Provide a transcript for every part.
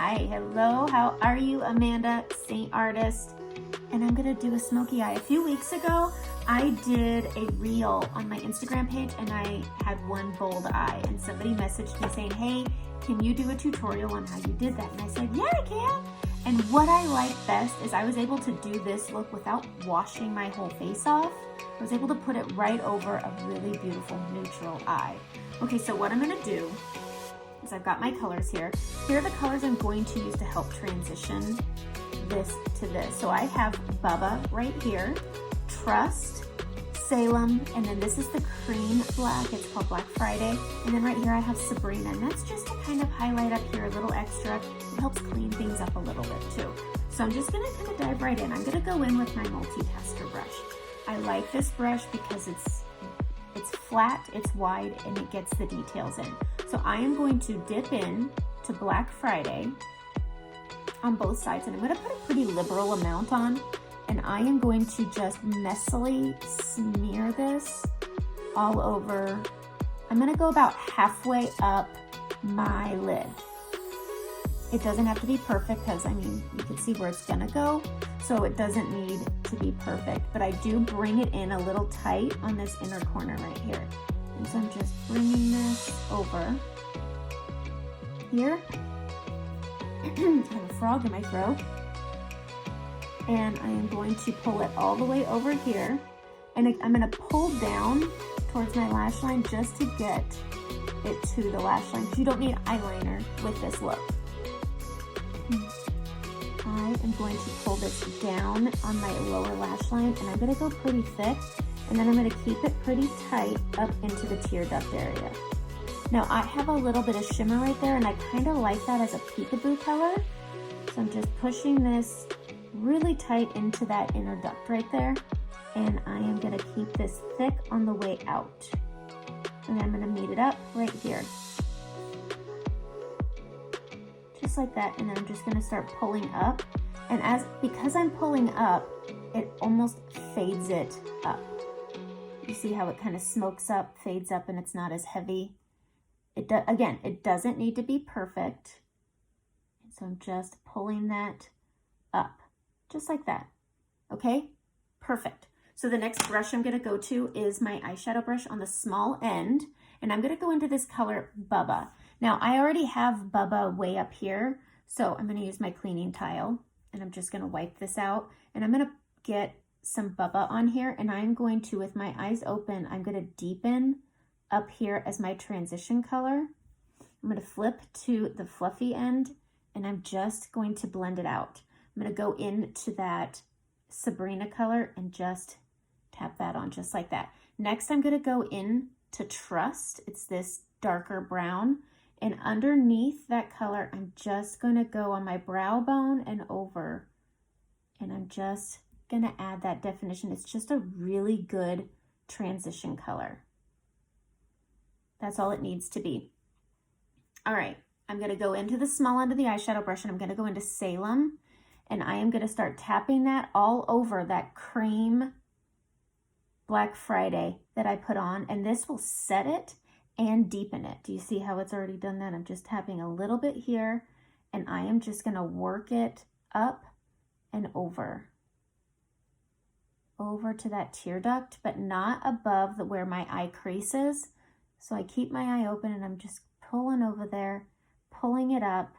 Hi, hello, how are you? Amanda, Seint artist, and I'm gonna do a smoky eye. A few weeks ago, I did a reel on my Instagram page and I had one bold eye, and somebody messaged me saying, hey, can you do a tutorial on how you did that? And I said, yeah, I can. And what I like best is I was able to do this look without washing my whole face off. I was able to put it right over a really beautiful neutral eye. Okay, so what I'm gonna do is I've got my colors here. Here are the colors I'm going to use to help transition this to this. So I have Bubba right here, Trust, Salem, and then this is the cream black. It's called Black Friday. And then right here I have Sabrina, and that's just to kind of highlight up here a little extra. It helps clean things up a little bit too. So I'm just gonna kind of dive right in. I'm gonna go in with my multi-tester brush. I like this brush because it's flat, it's wide, and it gets the details in. So I am going to dip in to Black Friday on both sides, and I'm gonna put a pretty liberal amount on, and I am going to just messily smear this all over. I'm gonna go about halfway up my lid. It doesn't have to be perfect because, I mean, you can see where it's gonna go, so it doesn't need to be perfect, but I do bring it in a little tight on this inner corner right here. And so I'm just bringing this over here. I have a frog in my throat. And I am going to pull it all the way over here. And I'm gonna pull down towards my lash line just to get it to the lash line, because you don't need eyeliner with this look. I am going to pull this down on my lower lash line, and I'm gonna go pretty thick, and then I'm gonna keep it pretty tight up into the tear duct area. Now I have a little bit of shimmer right there, and I kind of like that as a peekaboo color. So I'm just pushing this really tight into that inner duct right there, and I am gonna keep this thick on the way out. And I'm gonna meet it up right here. Just like that, and then I'm just gonna start pulling up. And because I'm pulling up, it almost fades it up. You see how it kind of smokes up, fades up, and it's not as heavy. Again, it doesn't need to be perfect. And so I'm just pulling that up, just like that. Okay, perfect. So the next brush I'm gonna go to is my eyeshadow brush on the small end, and I'm gonna go into this color Bubba. Now I already have Bubba way up here, so I'm gonna use my cleaning tile, and I'm just gonna wipe this out, and I'm gonna get some Bubba on here, and I'm going to, with my eyes open, I'm gonna deepen up here as my transition color. I'm gonna flip to the fluffy end, and I'm just going to blend it out. I'm gonna go into that Sabrina color and just tap that on just like that. Next, I'm gonna go in to Trust. It's this darker brown. And underneath that color, I'm just gonna go on my brow bone and over. And I'm just gonna add that definition. It's just a really good transition color. That's all it needs to be. All right, I'm gonna go into the small end of the eyeshadow brush, and I'm gonna go into Salem, and I am gonna start tapping that all over that cream Black Friday that I put on, and this will set it and deepen it. Do you see how it's already done that? I'm just tapping a little bit here, and I am just gonna work it up and over to that tear duct, but not above where my eye crease is. So I keep my eye open, and I'm just pulling over there, pulling it up,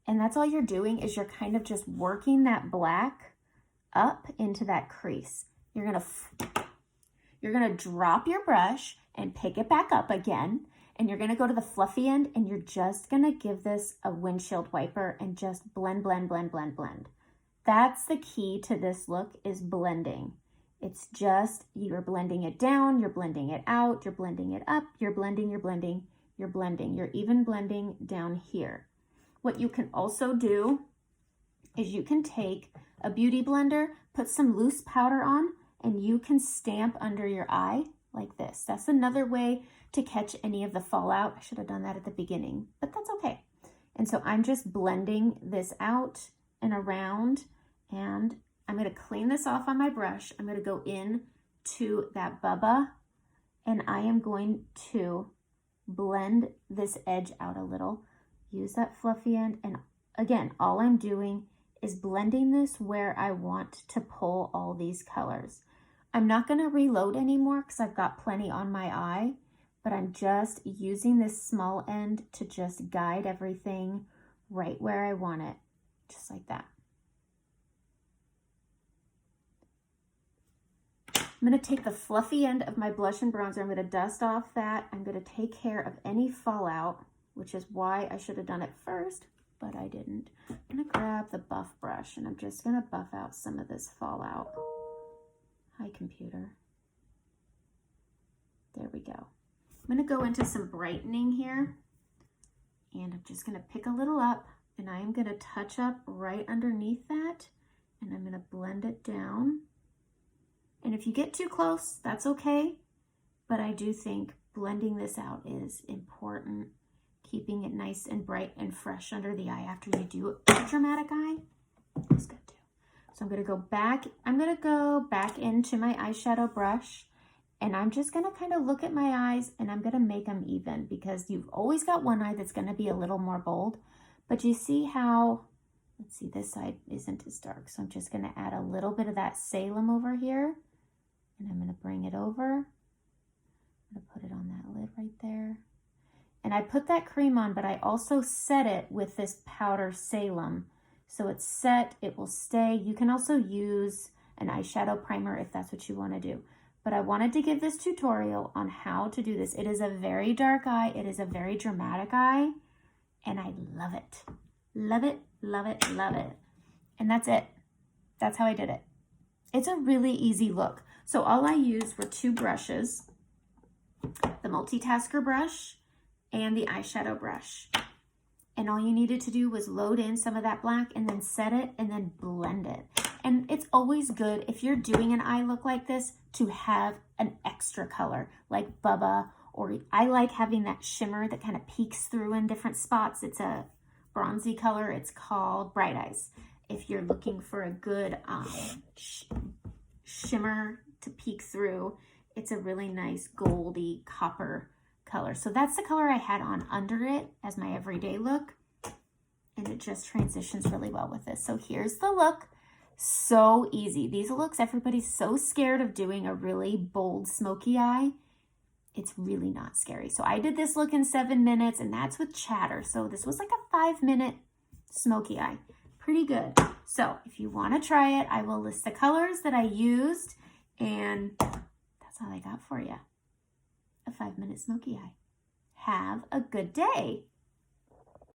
and that's all you're doing is you're kind of just working that black up into that crease. You're gonna drop your brush and pick it back up again, and you're gonna go to the fluffy end, and you're just gonna give this a windshield wiper and just blend, blend, blend, blend, blend. That's the key to this look, is blending. It's just, you're blending it down, you're blending it out, you're blending it up, you're blending, you're blending, you're blending. You're even blending down here. What you can also do is you can take a beauty blender, put some loose powder on, and you can stamp under your eye like this. That's another way to catch any of the fallout. I should have done that at the beginning, but that's okay. And so I'm just blending this out and around, and I'm gonna clean this off on my brush. I'm gonna go in to that Bubba, and I am going to blend this edge out a little. use that fluffy end. And again, all I'm doing is blending this where I want to pull all these colors. I'm not going to reload anymore because I've got plenty on my eye, but I'm just using this small end to just guide everything right where I want it, just like that. I'm going to take the fluffy end of my blush and bronzer. I'm going to dust off that. I'm going to take care of any fallout, which is why I should have done it first, but I didn't. I'm going to grab the buff brush and I'm just going to buff out some of this fallout. Hi, computer. There we go. I'm going to go into some brightening here, and I'm just going to pick a little up, and I am going to touch up right underneath that, and I'm going to blend it down. And if you get too close, that's okay, but I do think blending this out is important. Keeping it nice and bright and fresh under the eye after you do a dramatic eye is good too. So I'm going to go back into my eyeshadow brush, and I'm just going to kind of look at my eyes, and I'm going to make them even, because you've always got one eye that's going to be a little more bold. But you see how, let's see, this side isn't as dark. So I'm just going to add a little bit of that Salem over here, and I'm going to bring it over. I'm going to put it on that lid right there. And I put that cream on, but I also set it with this powder Salem. So it's set, it will stay. You can also use an eyeshadow primer if that's what you want to do. But I wanted to give this tutorial on how to do this. It is a very dark eye. It is a very dramatic eye. And I love it. Love it, love it, love it. And that's it. That's how I did it. It's a really easy look. So all I used were two brushes, the multitasker brush and the eyeshadow brush. And all you needed to do was load in some of that black and then set it and then blend it. And it's always good if you're doing an eye look like this to have an extra color like Bubba, or I like having that shimmer that kind of peeks through in different spots. It's a bronzy color. It's called Bright Eyes. If you're looking for a good shimmer to peek through, it's a really nice goldy copper color. So that's the color I had on under it as my everyday look, and it just transitions really well with this. So here's the look. So easy. These looks, everybody's so scared of doing a really bold smoky eye. It's really not scary. So I did this look in 7 minutes, and that's with chatter. So this was like a 5-minute smoky eye. Pretty good. So if you want to try it, I will list the colors that I used, and that's all I got for you. A 5-minute smoky eye. Have a good day.